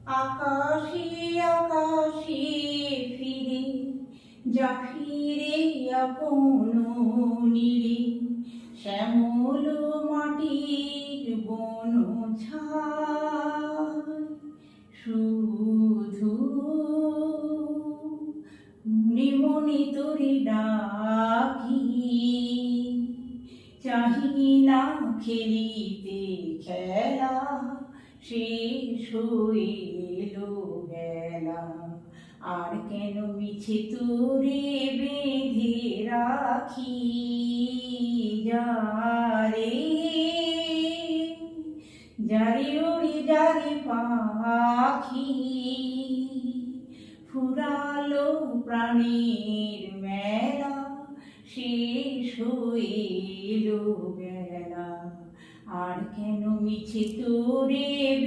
আকাশে আকাশে ফিরে যা ফিরে আপন নীড়ে, শ্যামল মাটির বন ছায় শুধু মনে মনে তোরে ডাকি, চাহি না খেলিতে খেলা শেষ হইলো বেলা। আর কেন মিছে তোরে বেঁধে রাখি, যারে যারে ওরে যারে পাখি, ফুরালো প্রাণের মেলা শেষ হইলো বেলা। আর কেন মিছে তোরে